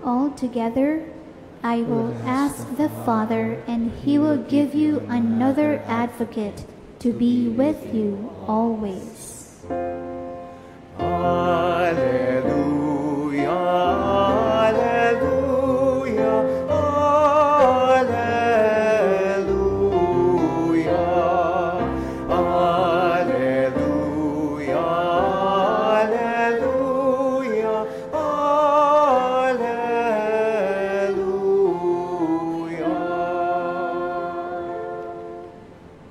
all together, I will ask the Father, and he will give you another advocate to be with you always. Alleluia, alleluia, alleluia, alleluia, alleluia, alleluia.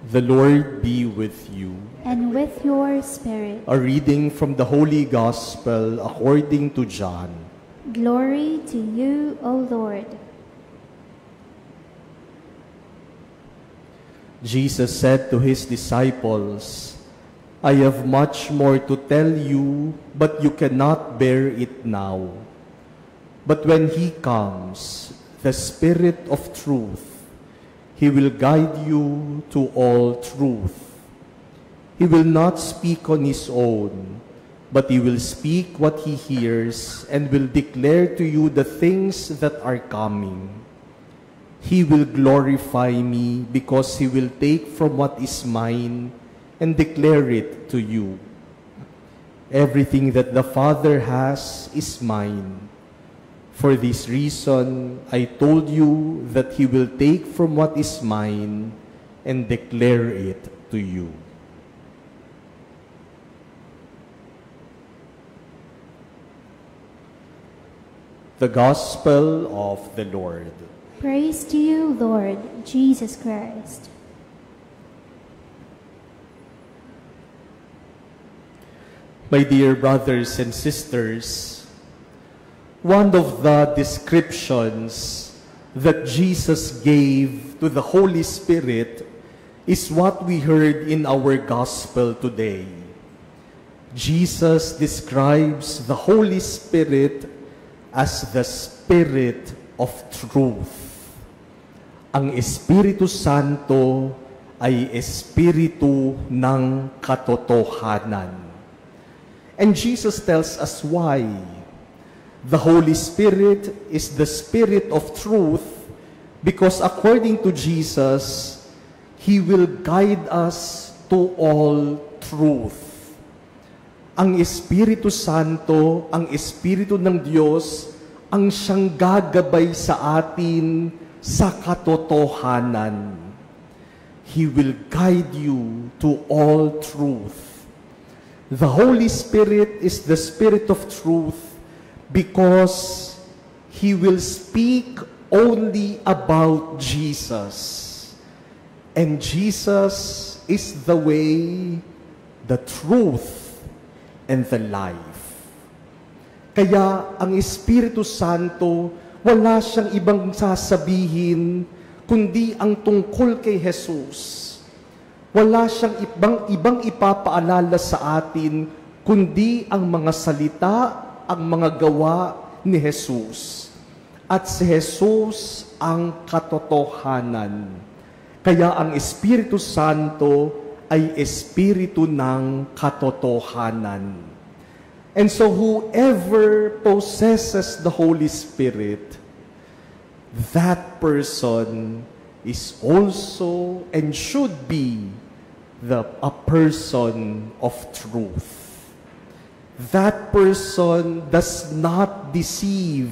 The Lord be with you. And with your spirit. A reading from the Holy Gospel according to John. Glory to you, O Lord. Jesus said to his disciples, I have much more to tell you, but you cannot bear it now. But when he comes, the Spirit of truth, he will guide you to all truth. He will not speak on his own, but he will speak what he hears and will declare to you the things that are coming. He will glorify me because he will take from what is mine and declare it to you. Everything that the Father has is mine. For this reason, I told you that he will take from what is mine and declare it to you. The Gospel of the Lord. Praise to you, Lord Jesus Christ. My dear brothers and sisters, one of the descriptions that Jesus gave to the Holy Spirit is what we heard in our Gospel today. Jesus describes the Holy Spirit as the Spirit of truth. Ang Espiritu Santo ay Espiritu ng katotohanan. And Jesus tells us why. The Holy Spirit is the Spirit of truth because according to Jesus, He will guide us to all truth. Ang Espiritu Santo, ang Espiritu ng Diyos, ang siyang gagabay sa atin sa katotohanan. He will guide you to all truth. The Holy Spirit is the Spirit of truth because He will speak only about Jesus. And Jesus is the way, the truth, and the life. Kaya ang Espiritu Santo, wala siyang ibang sasabihin kundi ang tungkol kay Jesus. Wala siyang ibang ipapaalala sa atin kundi ang mga salita, ang mga gawa ni Jesus. At si Jesus ang katotohanan. Kaya ang Espiritu Santo ay Espiritu ng katotohanan. And so whoever possesses the Holy Spirit, that person is also and should be a person of truth. That person does not deceive.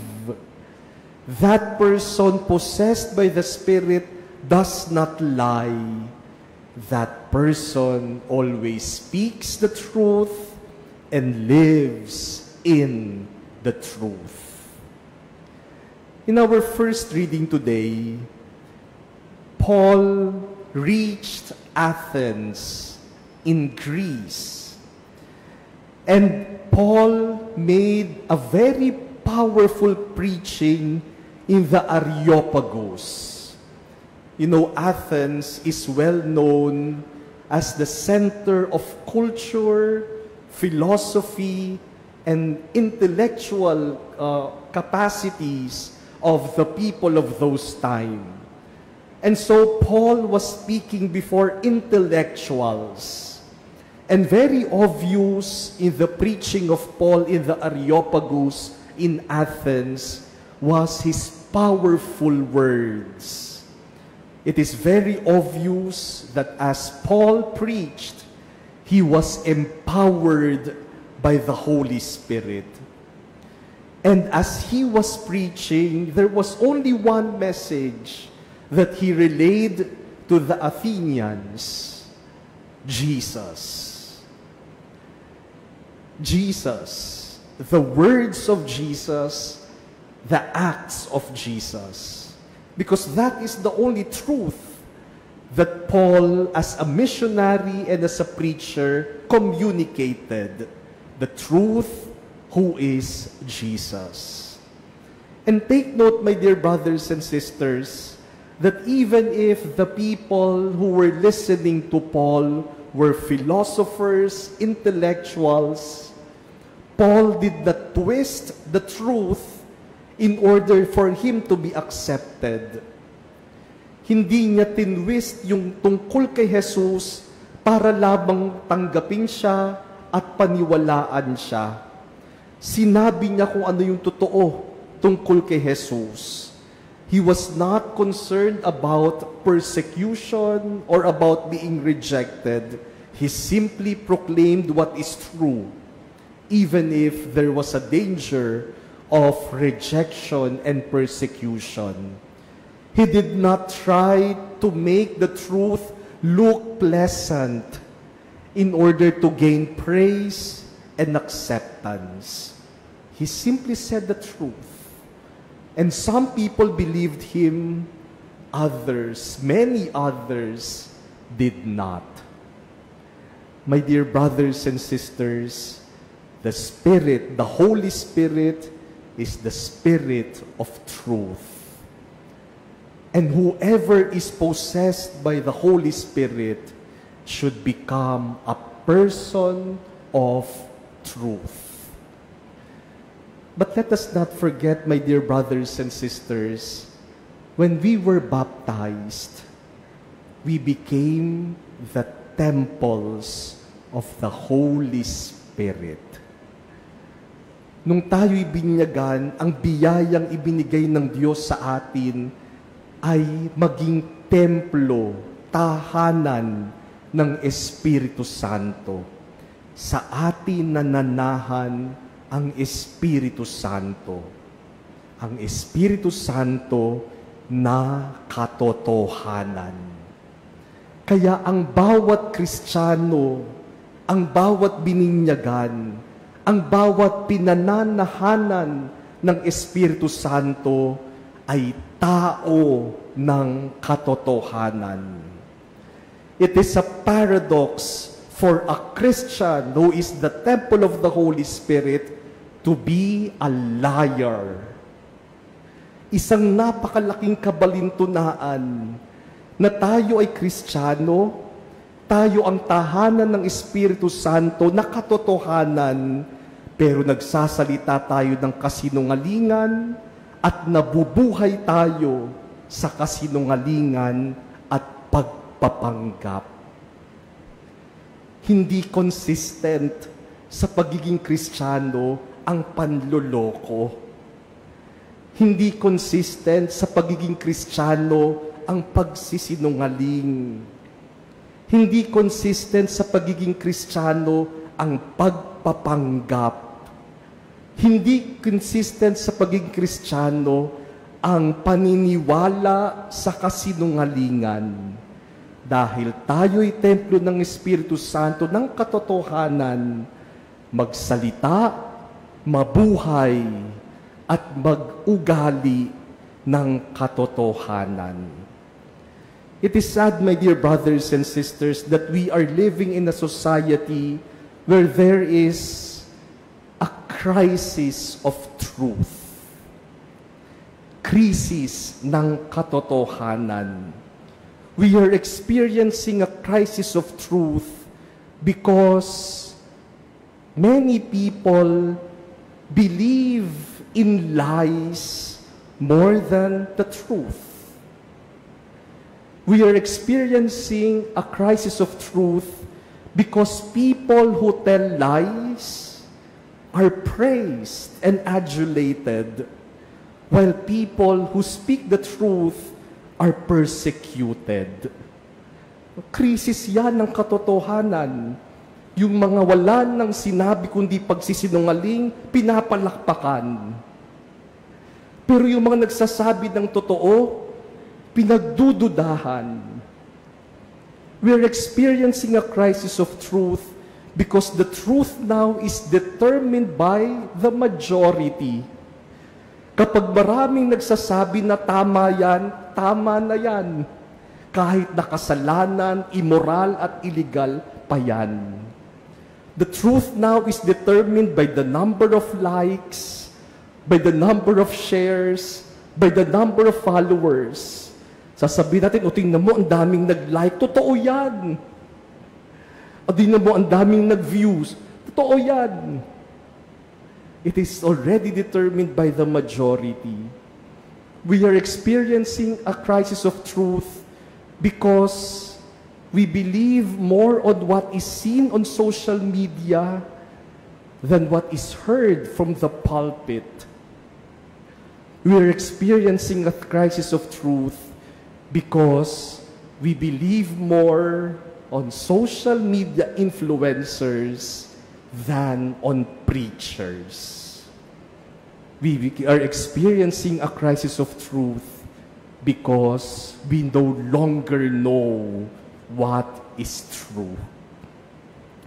That person possessed by the Spirit does not lie. That person always speaks the truth and lives in the truth. In our first reading today, Paul reached Athens in Greece. And Paul made a very powerful preaching in the Areopagus. You know, Athens is well known as the center of culture, philosophy, and intellectual capacities of the people of those times. And so Paul was speaking before intellectuals. And very obvious in the preaching of Paul in the Areopagus in Athens was his powerful words. It is very obvious that as Paul preached, he was empowered by the Holy Spirit. And as he was preaching, there was only one message that he relayed to the Athenians: Jesus. Jesus. The words of Jesus, the acts of Jesus. Because that is the only truth that Paul, as a missionary and as a preacher, communicated. The truth, who is Jesus. And take note, my dear brothers and sisters, that even if the people who were listening to Paul were philosophers, intellectuals, Paul did not twist the truth in order for him to be accepted. Hindi niya tinwist yung tungkol kay Jesus para lamang tanggapin siya at paniwalaan siya. Sinabi niya kung ano yung totoo tungkol kay Jesus. He was not concerned about persecution or about being rejected. He simply proclaimed what is true, even if there was a danger of rejection and persecution. He did not try to make the truth look pleasant in order to gain praise and acceptance. He simply said the truth. And some people believed him, others, many others, did not. My dear brothers and sisters, the Spirit, the Holy Spirit, is the Spirit of truth. And whoever is possessed by the Holy Spirit should become a person of truth. But let us not forget, my dear brothers and sisters, when we were baptized, we became the temples of the Holy Spirit. Nung tayo'y binyagan, ang biyayang ibinigay ng Diyos sa atin ay maging templo, tahanan ng Espiritu Santo. Sa atin nananahan ang Espiritu Santo. Ang Espiritu Santo na katotohanan. Kaya ang bawat Kristiyano, ang bawat bininyagan, ang bawat pinananahanan ng Espiritu Santo ay tao ng katotohanan. It is a paradox for a Christian who is the temple of the Holy Spirit to be a liar. Isang napakalaking kabalintunaan na tayo ay Kristiyano, tayo ang tahanan ng Espiritu Santo na katotohanan, pero nagsasalita tayo ng kasinungalingan at nabubuhay tayo sa kasinungalingan at pagpapanggap. Hindi consistent sa pagiging Kristiyano ang panloloko. Hindi consistent sa pagiging Kristiyano ang pagsisinungaling. Hindi consistent sa pagiging Kristiyano ang pagpapanggap. Hindi consistent sa pagiging Kristiyano ang paniniwala sa kasinungalingan. Dahil tayo'y templo ng Espiritu Santo ng katotohanan, magsalita, mabuhay, at mag-ugali ng katotohanan. It is sad, my dear brothers and sisters, that we are living in a society where there is a crisis of truth. Krisis ng katotohanan. We are experiencing a crisis of truth because many people believe in lies more than the truth. We are experiencing a crisis of truth because people who tell lies are praised and adulated, while people who speak the truth are persecuted. Krisis yan ng katotohanan. Yung mga wala ng sinabi kundi pagsisinungaling, pinapalakpakan. Pero yung mga nagsasabi ng totoo, pinagdududahan. We're experiencing a crisis of truth because the truth now is determined by the majority. Kapag maraming nagsasabi na tama yan, tama na yan. Kahit nakasalanan, immoral at illegal pa yan. The truth now is determined by the number of likes, by the number of shares, by the number of followers. Sasabihin natin, o tingnan mo, ang daming nag-like. Totoo yan. O tingnan mo, ang daming nag-views. Totoo yan. It is already determined by the majority. We are experiencing a crisis of truth because we believe more on what is seen on social media than what is heard from the pulpit. We are experiencing a crisis of truth because we believe more on social media influencers than on preachers. We are experiencing a crisis of truth because we no longer know what is true.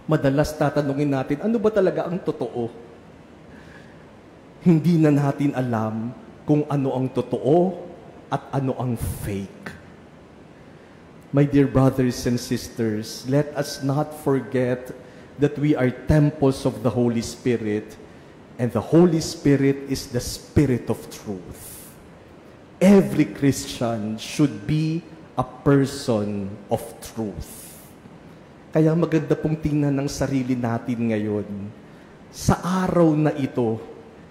Madalas tatanungin natin, ano ba talaga ang totoo? Hindi na natin alam kung ano ang totoo at ano ang fake. My dear brothers and sisters, let us not forget that we are temples of the Holy Spirit, and the Holy Spirit is the Spirit of truth. Every Christian should be a person of truth. Kaya maganda pong tingnan ng sarili natin ngayon. Sa araw na ito,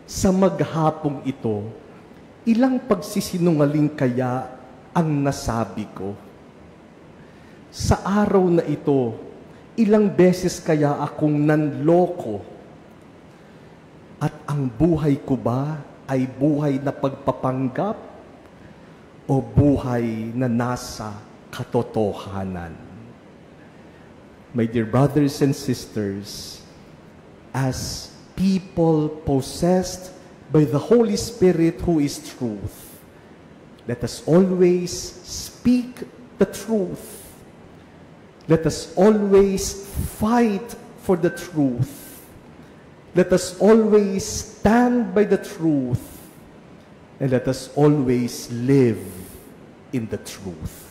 sa maghapong ito, ilang pagsisinungaling kaya ang nasabi ko? Sa araw na ito, ilang beses kaya akong nanloko? At ang buhay ko ba ay buhay na pagpapanggap o buhay na nasa katotohanan? My dear brothers and sisters, as people possessed by the Holy Spirit who is truth, let us always speak the truth. Let us always fight for the truth. Let us always stand by the truth. And let us always live in the truth.